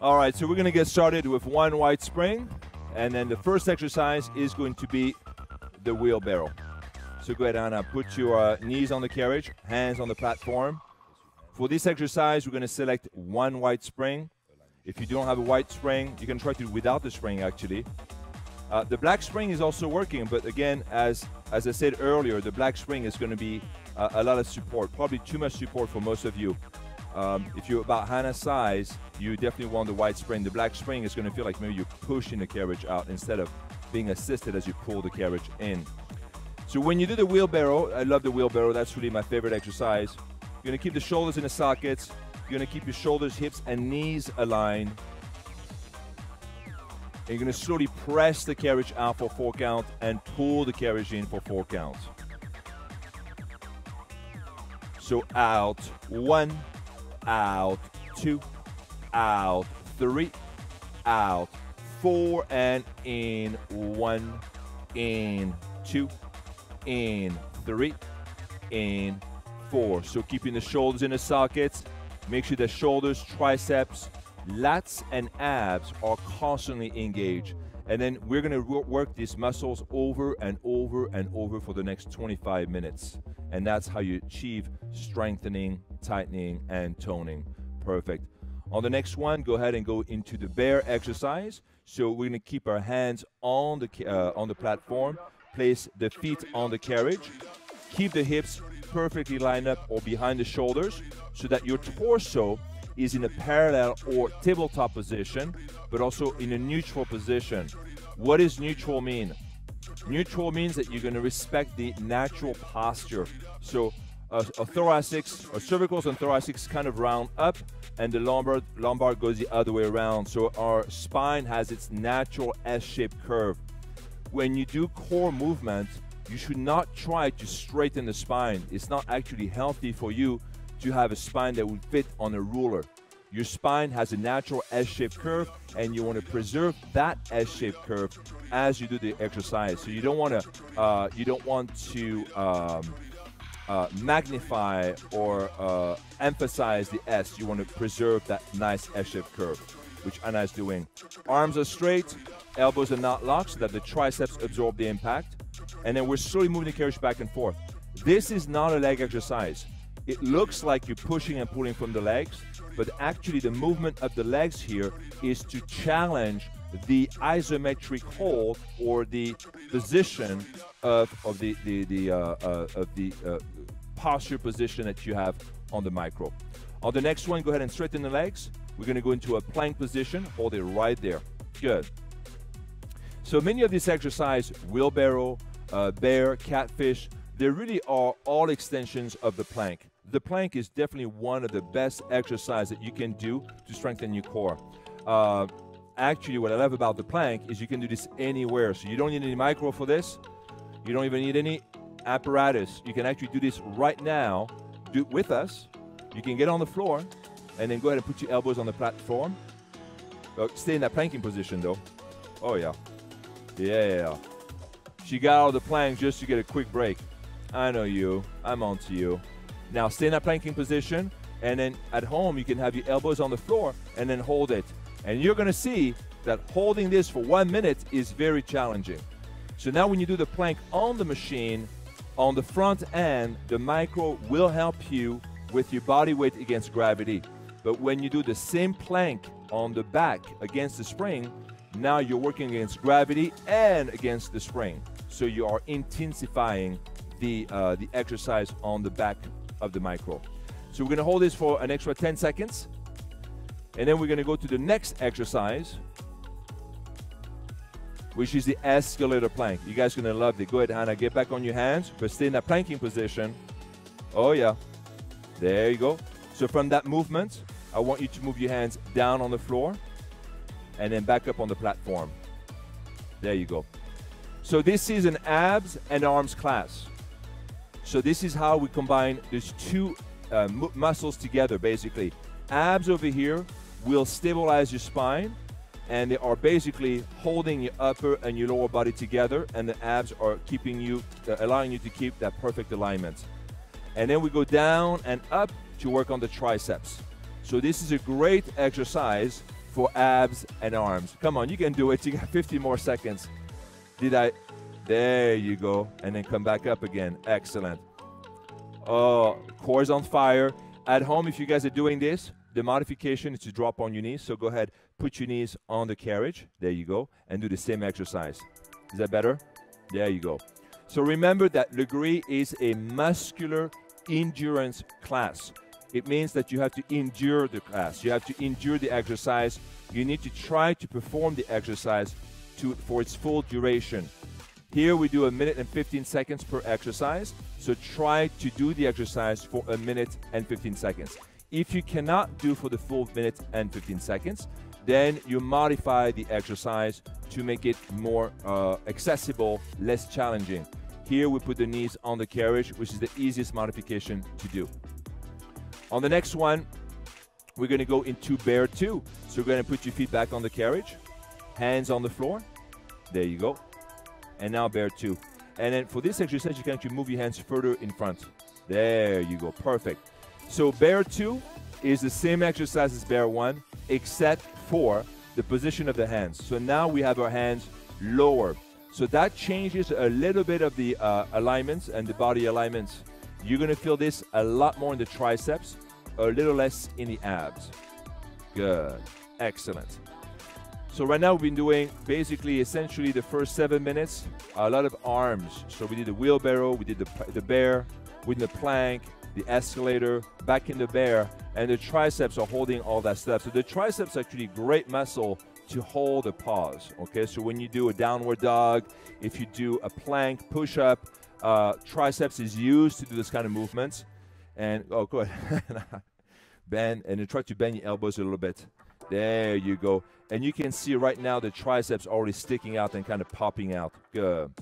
All right, so we're going to get started with one wide spring, and then the first exercise is going to be the wheelbarrow. So go ahead and put your knees on the carriage, hands on the platform. For this exercise, we're going to select one wide spring. If you don't have a wide spring, you can try to do without the spring, actually. The black spring is also working, but again, as I said earlier, the black spring is going to be a lot of support, probably too much support for most of you. If you're about Hannah's size, you definitely want the wide spring. The black spring is going to feel like maybe you're pushing the carriage out instead of being assisted as you pull the carriage in. So when you do the wheelbarrow, I love the wheelbarrow, that's really my favorite exercise. You're going to keep the shoulders in the sockets. You're going to keep your shoulders, hips, and knees aligned. And you're going to slowly press the carriage out for 4 counts and pull the carriage in for 4 counts. So out 1, out 2, out 3, out 4, and in 1, in 2, in 3, in 4. So keeping the shoulders in the sockets. Make sure the shoulders, triceps, lats, and abs are constantly engaged. And then we're going to work these muscles over and over and over for the next 25 minutes. And that's how you achieve strengthening, tightening, and toning. Perfect. On the next one, go ahead and go into the bear exercise. So we're going to keep our hands on the platform, place the feet on the carriage, keep the hips perfectly lined up or behind the shoulders so that your torso is in a parallel or tabletop position, but also in a neutral position. What does neutral mean? Neutral means that you're going to respect the natural posture. So thoracics, or cervicals and thoracics kind of round up, and the lumbar goes the other way around. So our spine has its natural S-shaped curve. When you do core movement, you should not try to straighten the spine. It's not actually healthy for you to have a spine that would fit on a ruler. Your spine has a natural S-shaped curve, and you want to preserve that S-shaped curve as you do the exercise. So you don't want to magnify or emphasize the S. You want to preserve that nice S-shaped curve, which Anna is doing. Arms are straight, elbows are not locked so that the triceps absorb the impact. And then we're slowly moving the carriage back and forth. This is not a leg exercise. It looks like you're pushing and pulling from the legs, but actually the movement of the legs here is to challenge the isometric hold or the position of the posture position that you have on the micro. On the next one, go ahead and straighten the legs. We're going to go into a plank position. Hold it right there. Good. So many of these exercises, wheelbarrow, bear, catfish, they really are all extensions of the plank. The plank is definitely one of the best exercises that you can do to strengthen your core. Actually, what I love about the plank is you can do this anywhere. So you don't need any micro for this. You don't even need any apparatus. You can actually do this right now. Do it with us. You can get on the floor and then go ahead and put your elbows on the platform. Stay in that planking position though. Oh yeah. Yeah. She got out of the plank just to get a quick break. I know you. I'm on to you. Now stay in that planking position, and then at home you can have your elbows on the floor and then hold it. And you're going to see that holding this for 1 minute is very challenging. So now when you do the plank on the machine, on the front end, the micro will help you with your body weight against gravity. But when you do the same plank on the back against the spring, now you're working against gravity and against the spring. So you are intensifying the exercise on the back of the micro. So we're going to hold this for an extra 10 seconds. And then we're going to go to the next exercise, which is the escalator plank. You guys are going to love it. Go ahead, Hannah, get back on your hands, but stay in that planking position. Oh, yeah. There you go. So from that movement, I want you to move your hands down on the floor and then back up on the platform. There you go. So this is an abs and arms class. So this is how we combine these two muscles together, basically. Abs over here will stabilize your spine, and they are basically holding your upper and your lower body together, and the abs are keeping you, allowing you to keep that perfect alignment. And then we go down and up to work on the triceps. So this is a great exercise for abs and arms. Come on, you can do it. You got 50 more seconds. There you go. And then come back up again. Excellent. Oh, core's on fire. At home, if you guys are doing this, the modification is to drop on your knees. So go ahead, put your knees on the carriage. There you go. And do the same exercise. Is that better? There you go. So remember that Lagree is a muscular endurance class. It means that you have to endure the class. You have to endure the exercise. You need to try to perform the exercise for its full duration. Here we do 1 minute and 15 seconds per exercise. So try to do the exercise for 1 minute and 15 seconds. If you cannot do for the full minute and 15 seconds, then you modify the exercise to make it more accessible, less challenging. Here we put the knees on the carriage, which is the easiest modification to do. On the next one, we're going to go into bear 2. So we're going to put your feet back on the carriage, hands on the floor. There you go. And now bear 2. And then for this exercise, you can actually move your hands further in front. There you go. Perfect. So bear 2 is the same exercise as bear 1, except for the position of the hands. So now we have our hands lower. So that changes a little bit of the alignments and the body alignments. You're going to feel this a lot more in the triceps, a little less in the abs. Good. Excellent. So right now we've been doing basically essentially the first 7 minutes, a lot of arms. So we did the wheelbarrow, we did the bear, we did the plank, the escalator, back in the bear, and the triceps are holding all that stuff. So the triceps are actually great muscle to hold a pause, okay? So when you do a downward dog, if you do a plank push-up, triceps is used to do this kind of movements. And, oh, go ahead. Bend, and then try to bend your elbows a little bit. There you go. And you can see right now the triceps already sticking out and kind of popping out. Good.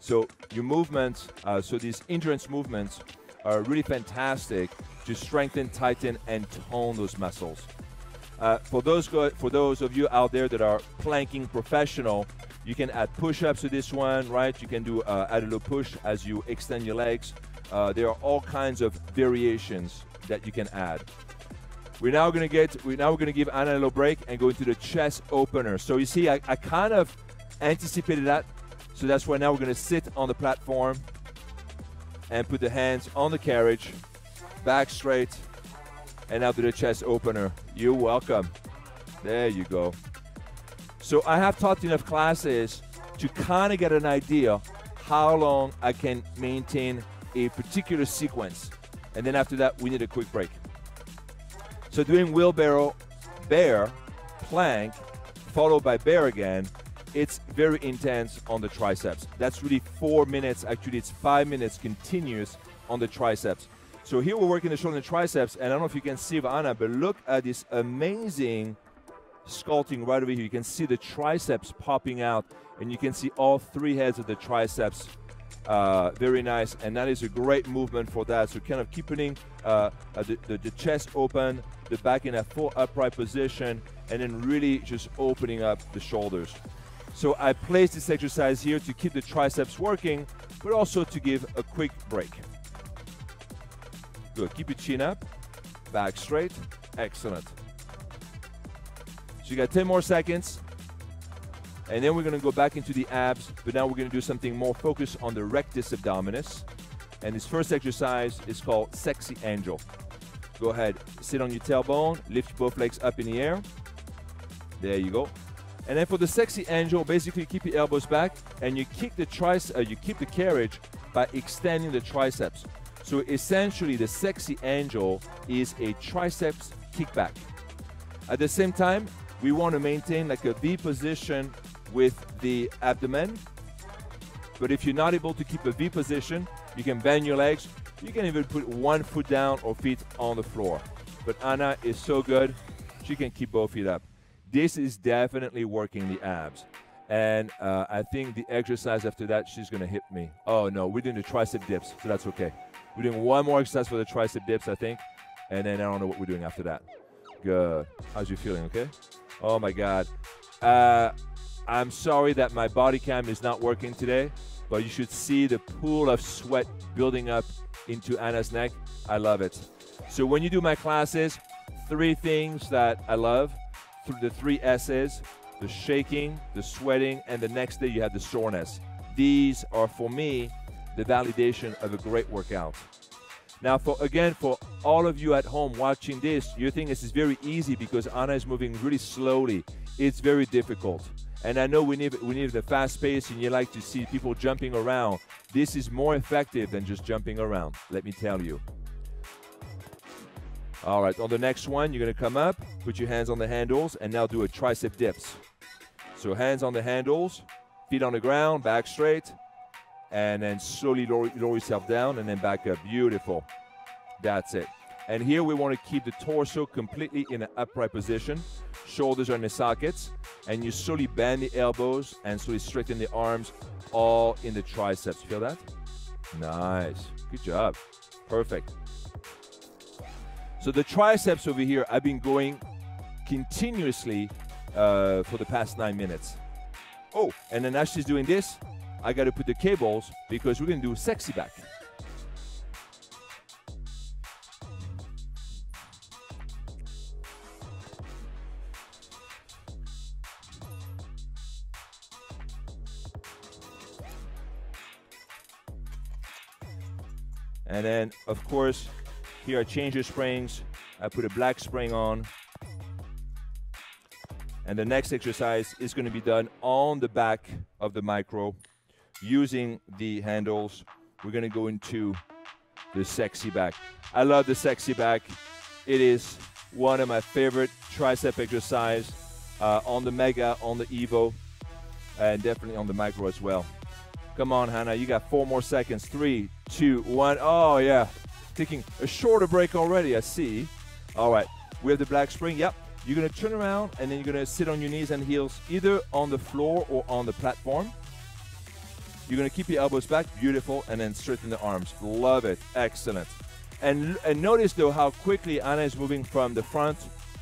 So your movements, so these endurance movements are really fantastic to strengthen, tighten, and tone those muscles. For those of you out there that are planking professional, you can add push-ups to this one, right? You can do add a little push as you extend your legs. There are all kinds of variations that you can add. We're now going to give Anna a little break and go into the chest opener. So you see, I kind of anticipated that. So that's why now we're going to sit on the platform and put the hands on the carriage, back straight, and now do the chest opener. You're welcome. There you go. So I have taught enough classes to kind of get an idea how long I can maintain a particular sequence. And then after that, we need a quick break. So doing wheelbarrow, bear, plank, followed by bear again, it's very intense on the triceps. That's really 4 minutes. Actually, it's 5 minutes continuous on the triceps. So here we're working the shoulder and the triceps, and I don't know if you can see Anna, but look at this amazing sculpting right over here. You can see the triceps popping out, and you can see all 3 heads of the triceps. Very nice, and that is a great movement for that. So kind of keeping the chest open, the back in a full upright position, and then really just opening up the shoulders. So I place this exercise here to keep the triceps working, but also to give a quick break. Good, keep your chin up, back straight, excellent. So you got 10 more seconds. And then we're going to go back into the abs, but now we're going to do something more focused on the rectus abdominis. And this first exercise is called Sexy Angel. Go ahead, sit on your tailbone, lift both legs up in the air. There you go. And then for the Sexy Angel, basically keep your elbows back, and you kick the you keep the carriage by extending the triceps. So essentially, the Sexy Angel is a triceps kickback. At the same time, we want to maintain like a V position with the abdomen. But if you're not able to keep a V position, you can bend your legs. You can even put 1 foot down or feet on the floor. But Anna is so good, she can keep both feet up. This is definitely working the abs. And I think the exercise after that, she's going to hit me. Oh, no, we're doing the tricep dips, so that's okay. We're doing 1 more exercise for the tricep dips, I think. And then I don't know what we're doing after that. Good. How's you feeling, okay? Oh, my God. I'm sorry that my body cam is not working today, but you should see the pool of sweat building up into Anna's neck. I love it. So when you do my classes, 3 things that I love. the 3 S's, the shaking, the sweating, and the next day you have the soreness. These are, for me, the validation of a great workout. Now, for all of you at home watching this, you think this is very easy because Anna is moving really slowly. It's very difficult. And I know we need the fast pace, and you like to see people jumping around. This is more effective than just jumping around, let me tell you. All right, on the next one, you're gonna come up, put your hands on the handles, and now do a tricep dips. So hands on the handles, feet on the ground, back straight, and then slowly lower yourself down, and then back up. Beautiful. That's it. And here we want to keep the torso completely in an upright position. Shoulders are in the sockets, and you slowly bend the elbows and slowly straighten the arms, all in the triceps. Feel that? Nice. Good job. Perfect. So the triceps over here, I've been going continuously for the past 9 minutes. Oh, and then as she's doing this, I got to put the cables because we're going to do sexy back. And then, of course, here I change the springs. I put a black spring on. And the next exercise is going to be done on the back of the micro using the handles. We're going to go into the sexy back. I love the sexy back. It is one of my favorite tricep exercise on the Mega, on the Evo, and definitely on the micro as well. Come on, Hannah, you got 4 more seconds. 3, 2, 1. Oh, yeah. Taking a shorter break already, I see. All right, we have the black spring. Yep. You're going to turn around, and then you're going to sit on your knees and heels, either on the floor or on the platform. You're going to keep your elbows back. Beautiful. And then straighten the arms. Love it. Excellent. And notice, though, how quickly Anna is moving from the front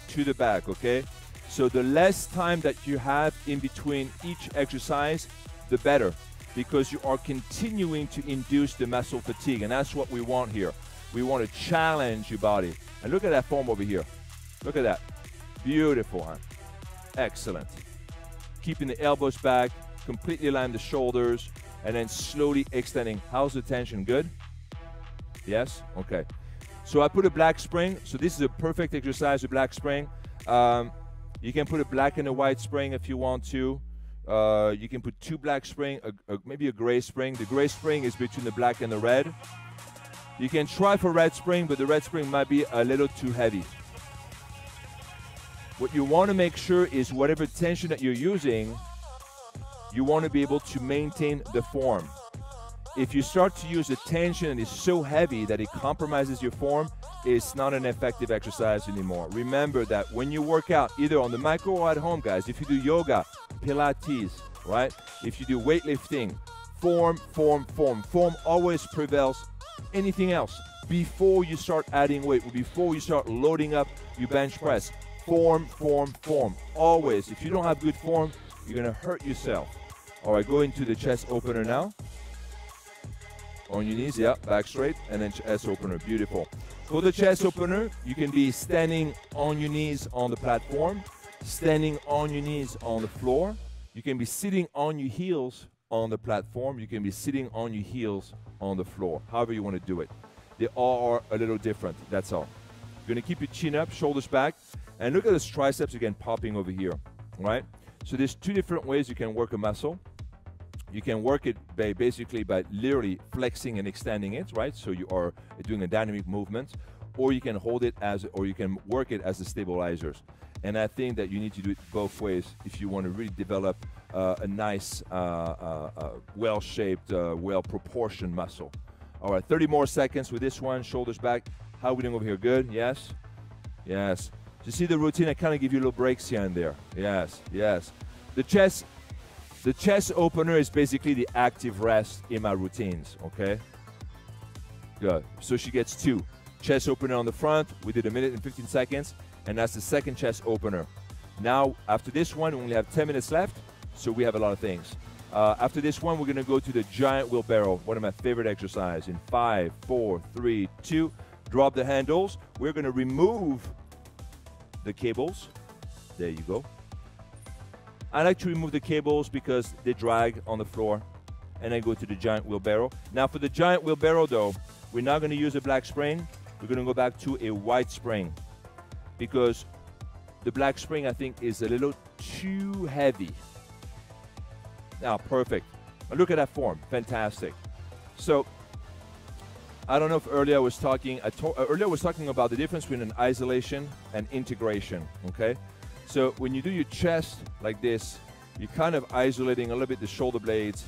to the back, okay? So the less time that you have in between each exercise, the better, because you are continuing to induce the muscle fatigue, and that's what we want here. We want to challenge your body. And look at that form over here. Look at that. Beautiful, huh? Excellent. Keeping the elbows back, completely align the shoulders, and then slowly extending. How's the tension? Good? Yes? Okay. So I put a black spring. So this is a perfect exercise, a black spring. You can put a black and a white spring if you want to. You can put 2 black spring, maybe a gray spring. The gray spring is between the black and the red. You can try for red spring, but the red spring might be a little too heavy. What you want to make sure is whatever tension that you're using, you want to be able to maintain the form. If you start to use a tension that is so heavy that it compromises your form, it's not an effective exercise anymore. Remember that when you work out, either on the micro or at home, guys, if you do yoga, Pilates, right? If you do weightlifting, form, form, form. Form always prevails anything else. Before you start adding weight, or before you start loading up your bench press, form, form, form. Always. If you don't have good form, you're going to hurt yourself. All right, go into the chest opener now. On your knees, yeah, back straight, and then chest opener. Beautiful. For the chest opener, you can be standing on your knees on the platform, standing on your knees on the floor. You can be sitting on your heels on the platform. You can be sitting on your heels on the floor, however you want to do it. They all are a little different, that's all. You're going to keep your chin up, shoulders back, and look at those triceps again popping over here, right? So there's 2 different ways you can work a muscle. You can work it basically by literally flexing and extending it, right? So you are doing a dynamic movement, or you can hold it as, or you can work it as the stabilizers. And I think that you need to do it both ways if you want to really develop a nice, well-shaped, well-proportioned muscle. All right, 30 more seconds with this one. Shoulders back. How are we doing over here? Good? Yes? Yes. So you see the routine? I kind of give you little breaks here and there. Yes, yes. The chest opener is basically the active rest in my routines, okay? Good. So she gets 2. Chest opener on the front. We did 1 minute and 15 seconds. And that's the second chest opener. Now, after this one, we only have 10 minutes left, so we have a lot of things. After this one, we're going to go to the giant wheelbarrow, one of my favorite exercises. In 5, 4, 3, 2, drop the handles. We're going to remove the cables, There you go. I like to remove the cables because they drag on the floor, and then go to the giant wheelbarrow. Now for the giant wheelbarrow though, we're not going to use a black spring. We're going to go back to a white spring because the black spring I think is a little too heavy. Now, perfect. Look at that form, fantastic. So I don't know if earlier I was talking about the difference between an isolation and integration, okay? So when you do your chest like this, you're kind of isolating a little bit the shoulder blades,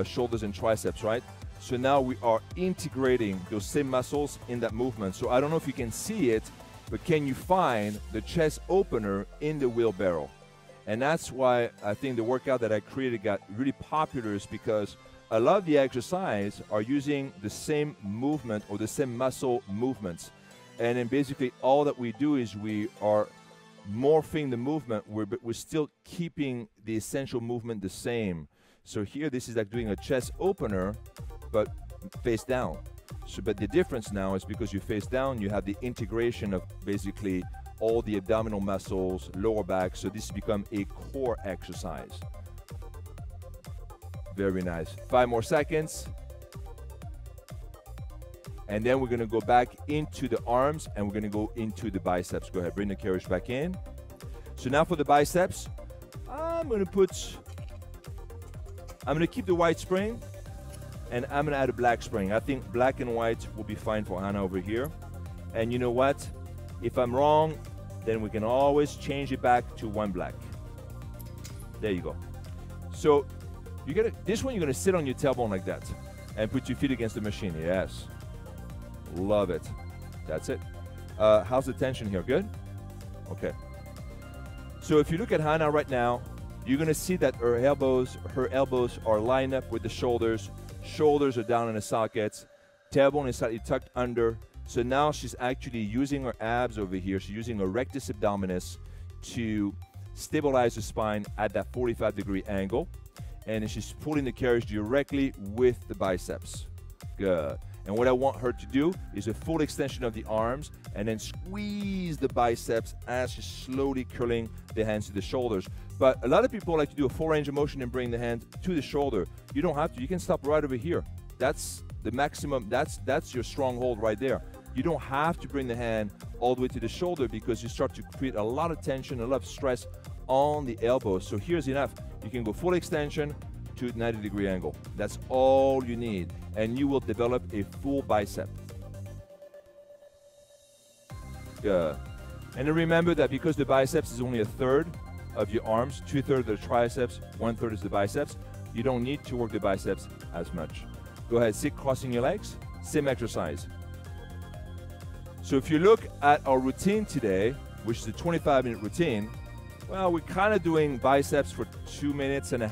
shoulders and triceps, right? So now we are integrating those same muscles in that movement. So I don't know if you can see it, but can you find the chest opener in the wheelbarrow? And that's why I think the workout that I created got really popular, is because a lot of the exercise are using the same movement or the same muscle movements. And then basically all that we do is we are morphing the movement, but we're still keeping the essential movement the same. So here, this is like doing a chest opener, but face down. So, but the difference now is because you face down, you have the integration of basically all the abdominal muscles, lower back. So this has become a core exercise. Very nice. 5 more seconds. And then we're going to go back into the arms and we're going to go into the biceps. Go ahead, bring the carriage back in. So now for the biceps, I'm going to keep the white spring and I'm going to add a black spring. I think black and white will be fine for Hannah over here. And you know what? If I'm wrong, then we can always change it back to one black. There you go. So this one, you're going to sit on your tailbone like that and put your feet against the machine. Yes. Love it. That's it. How's the tension here? Good? Okay. So if you look at Hannah right now, you're going to see that her elbows are lined up with the shoulders. Shoulders are down in the sockets. Tailbone is slightly tucked under. So now she's actually using her abs over here. She's using her rectus abdominis to stabilize the spine at that 45-degree angle. And she's pulling the carriage directly with the biceps. Good. And what I want her to do is a full extension of the arms and then squeeze the biceps as she's slowly curling the hands to the shoulders. But a lot of people like to do a full range of motion and bring the hand to the shoulder. You don't have to. You can stop right over here. That's the maximum. That's your stronghold right there. You don't have to bring the hand all the way to the shoulder because you start to create a lot of tension, a lot of stress on the elbows. So here's enough. You can go full extension to 90-degree angle. That's all you need. And you will develop a full bicep. Good. And then remember that because the biceps is only a third of your arms, 2/3 of the triceps, 1/3 is the biceps, you don't need to work the biceps as much. Go ahead, sit crossing your legs, same exercise. So if you look at our routine today, which is a 25-minute routine, well, we're kind of doing biceps for 2.5 minutes, and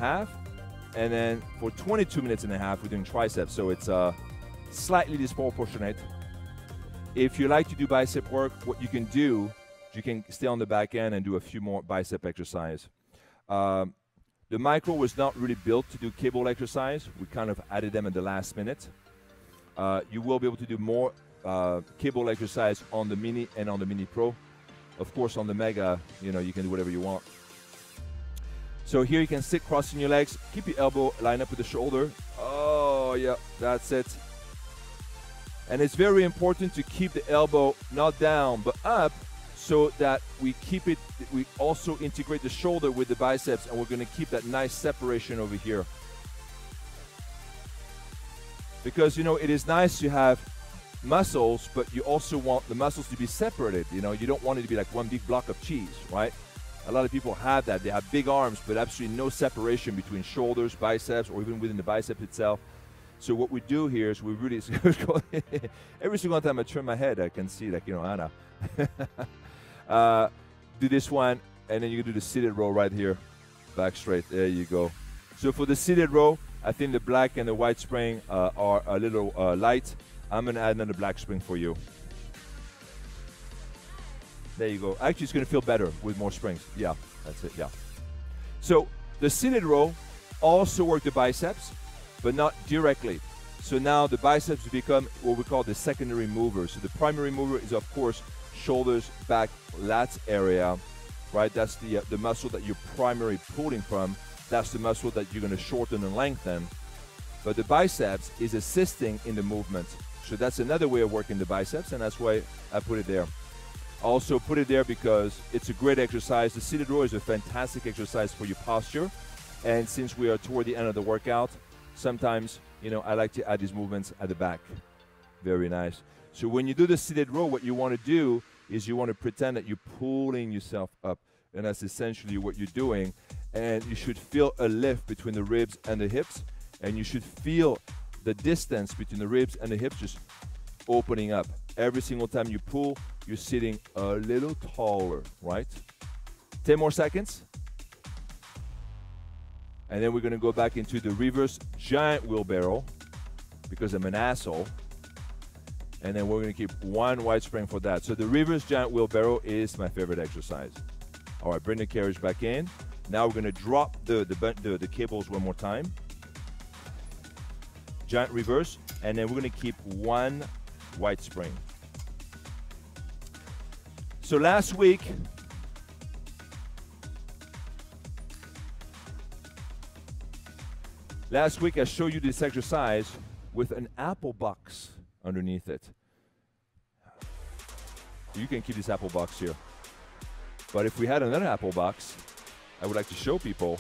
then for 22.5 minutes, we're doing triceps. So it's slightly disproportionate. If you like to do bicep work, what you can do, you can stay on the back end and do a few more bicep exercise. The micro was not really built to do cable exercise. We kind of added them at the last minute. You will be able to do more cable exercise on the Mini and on the Mini Pro. Of course, on the Mega, you can do whatever you want. So here you can sit crossing your legs. Keep your elbow lined up with the shoulder. Oh, yeah, that's it. And it's very important to keep the elbow not down, but up, so that we also integrate the shoulder with the biceps, and we're going to keep that nice separation over here. Because, it is nice to have muscles, but you also want the muscles to be separated. You don't want it to be like one big block of cheese, right? A lot of people have that. They have big arms, but absolutely no separation between shoulders, biceps, or even within the bicep itself. So what we do here is we really, every single time I turn my head, I can see Anna. Do this one, and then you can do the seated row right here. Back straight, there you go. So for the seated row, I think the black and the white spring are a little light. I'm gonna add another black spring for you. There you go. Actually, it's gonna feel better with more springs. Yeah, that's it, yeah. So the seated row also work the biceps, but not directly. So now the biceps become what we call the secondary mover. So the primary mover is, of course, shoulders, back, lats area. right? That's the muscle that you're primarily pulling from. That's the muscle that you're going to shorten and lengthen. But the biceps is assisting in the movement. So that's another way of working the biceps, and that's why I put it there. Also put it there because it's a great exercise. The seated row is a fantastic exercise for your posture. And since we are toward the end of the workout, sometimes, you know, I like to add these movements at the back. Very nice. So when you do the seated row, what you want to do is you want to pretend that you're pulling yourself up. And that's essentially what you're doing. And you should feel a lift between the ribs and the hips. And you should feel the distance between the ribs and the hips just opening up. Every single time you pull, you're sitting a little taller, right? 10 more seconds. And then we're going to go back into the reverse giant wheelbarrow because I'm an asshole. And then we're going to keep one wide spring for that. So the reverse giant wheelbarrow is my favorite exercise. All right, bring the carriage back in. Now we're going to drop the cables one more time. Giant reverse, and then we're going to keep one wide spring. So last week, I showed you this exercise with an apple box underneath it. You can keep this apple box here. But if we had another apple box, I would like to show people.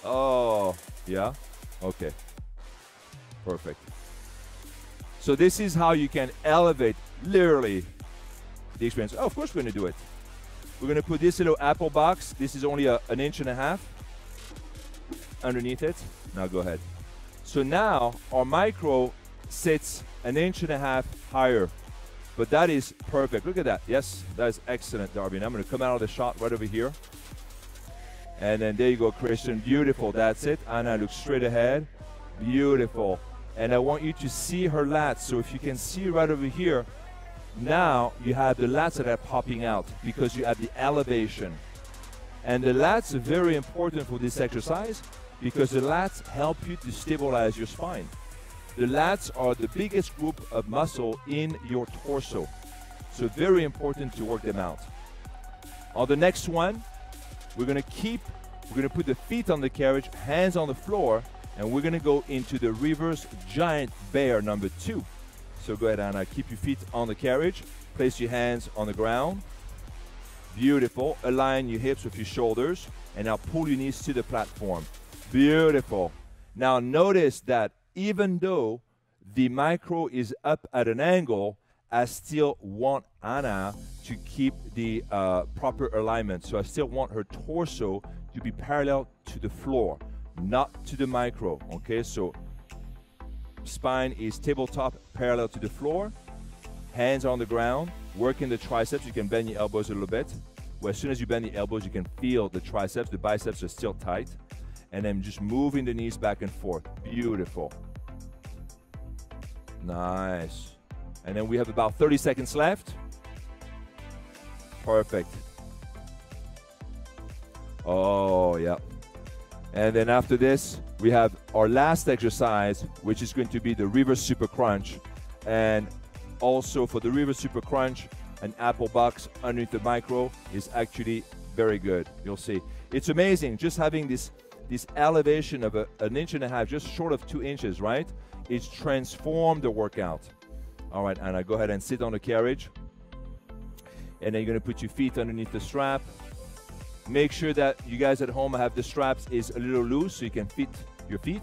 Oh, yeah? Okay. Perfect. So this is how you can elevate, literally, the experience. Oh, of course we're going to do it. We're going to put this little apple box. This is only an 1.5 inches underneath it. Now go ahead. So now our micro sits 1.5 inches higher. But that is perfect. Look at that. Yes, that is excellent, Darby. And I'm going to come out of the shot right over here. And then there you go, Christian. Beautiful. That's it. Anna, look straight ahead. Beautiful. And I want you to see her lats. So if you can see right over here, now you have the lats that are popping out because you have the elevation. And the lats are very important for this exercise because the lats help you to stabilize your spine. The lats are the biggest group of muscle in your torso. So very important to work them out. On the next one, we're going to put the feet on the carriage, hands on the floor, and we're going to go into the reverse giant bear number 2. So go ahead, Anna. Keep your feet on the carriage. Place your hands on the ground. Beautiful. Align your hips with your shoulders. And now pull your knees to the platform. Beautiful. Now notice that even though the micro is up at an angle, I still want Anna to keep the proper alignment. So I still want her torso to be parallel to the floor, not to the micro, okay? So spine is tabletop parallel to the floor, hands on the ground, working the triceps. You can bend your elbows a little bit. Well, as soon as you bend the elbows, you can feel the triceps. The biceps are still tight. And then just moving the knees back and forth. Beautiful. Nice. And then we have about 30 seconds left. Perfect. Oh, yeah. And then after this, we have our last exercise, which is going to be the reverse super crunch. And also for the reverse super crunch, an apple box underneath the micro is actually very good. You'll see. It's amazing just having this elevation of 1.5 inches, just short of 2 inches, right? It's transformed the workout. All right, Anna, go ahead and sit on the carriage. And then you're going to put your feet underneath the strap. Make sure that you guys at home have the straps is a little loose so you can fit your feet.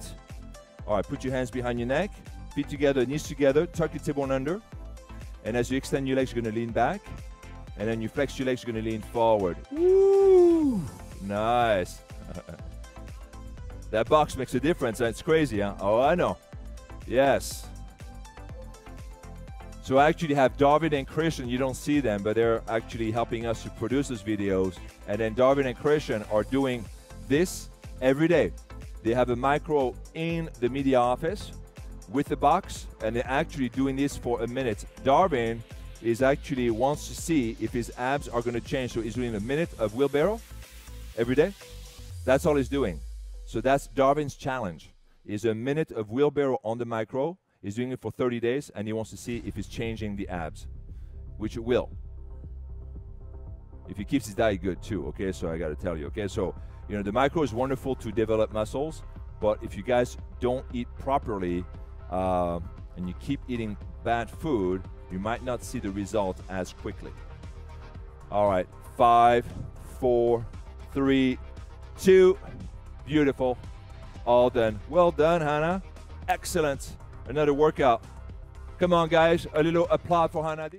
All right, put your hands behind your neck. Feet together, knees together. Tuck your tailbone under. And as you extend your legs, you're going to lean back. And then you flex your legs, you're going to lean forward. Woo! Nice. That box makes a difference. It's crazy, huh? Oh, I know. Yes. So I actually have Darwin and Christian. You don't see them, but they're actually helping us to produce these videos. And then Darwin and Christian are doing this every day. They have a micro in the media office with the box, and they're actually doing this for a minute. Darwin is actually wants to see if his abs are going to change. So he's doing a minute of wheelbarrow every day. That's all he's doing. So that's Darwin's challenge, is a minute of wheelbarrow on the micro. He's doing it for 30 days, and he wants to see if he's changing the abs, which it will. if he keeps his diet good too, okay? So I got to tell you, okay? So, you know, the micro is wonderful to develop muscles, but if you guys don't eat properly and you keep eating bad food, you might not see the result as quickly. All right, 5, 4, 3, 2, beautiful. All done. Well done, Hannah. Excellent. Another workout. Come on, guys. A little applause for Hannah.